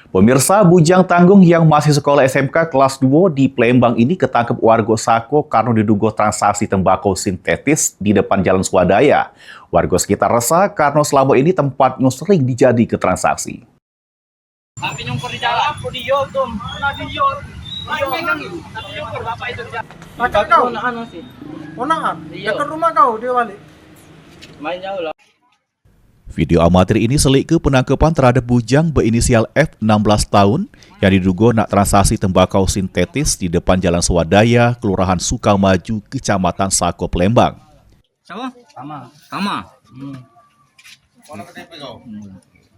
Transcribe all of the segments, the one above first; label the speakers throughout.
Speaker 1: Pemirsa, bujang tanggung yang masih sekolah SMK kelas 2 di Palembang ini ketangkep warga Sako karena diduga transaksi tembakau sintetis di depan Jalan Swadaya. Warga sekitar resah karena selama ini tempatnya sering dijadi ke transaksi.
Speaker 2: Tapi nyumpur di jalan, aku di YouTube, nah di YouTube, tapi nyumpur bapak itu di jalan.
Speaker 3: Pacar kau?
Speaker 2: Ponakan masih.
Speaker 3: Ponakan?
Speaker 2: Iya.
Speaker 3: Dekat rumah kau dia balik?
Speaker 2: Main jauh lah.
Speaker 1: Video amatir ini selik ke penangkapan terhadap bujang berinisial F 16 tahun yang diduga nak transaksi tembakau sintetis di depan Jalan Swadaya, Kelurahan Sukamaju, Kecamatan Sako, Palembang.
Speaker 2: Siapa? Sama.
Speaker 3: Mana KTP kau?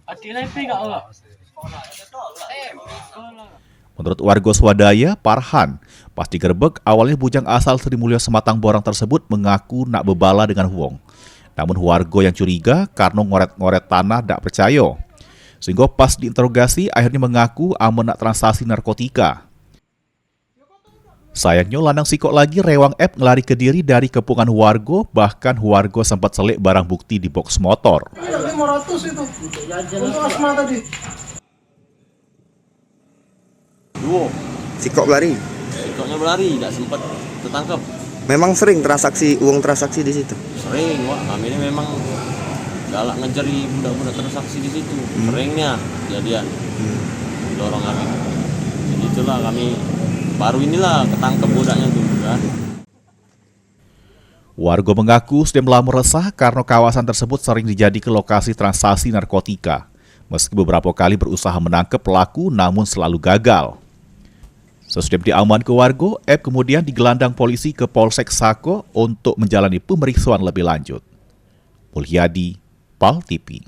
Speaker 2: KTP kau lah.
Speaker 1: Menurut warga Swadaya, Parhan, pas digerebek, awalnya bujang asal Sri Mulia Sematang Borang tersebut mengaku nak bebala dengan Huong. Namun warga yang curiga karena ngoret-ngoret tanah tak percaya. Sehingga pas diinterogasi akhirnya mengaku aman nak transaksi narkotika. Sayangnya lanang sikok lagi rewang F ngelari ke diri dari kepungan warga, bahkan warga sempat selik barang bukti di box motor.
Speaker 3: Iya, 500 itu. Untuk Asma tadi.
Speaker 4: Sikok berlari.
Speaker 5: Sikoknya berlari, tidak sempat tertangkap.
Speaker 4: Memang sering uang transaksi di situ.
Speaker 5: Sering, wah kami ini memang galak ngejari budak-budak transaksi di situ. Seringnya kejadian dorong kami. Jadi itulah kami baru inilah ketangkep budaknya tuh kan.
Speaker 1: Warga mengaku sudah melama resah karena kawasan tersebut sering dijadi ke lokasi transaksi narkotika. Meski beberapa kali berusaha menangkap pelaku namun selalu gagal. Sesudah diaman ke warga, F kemudian digelandang polisi ke Polsek Sako untuk menjalani pemeriksaan lebih lanjut. Mulyadi, PAL TV.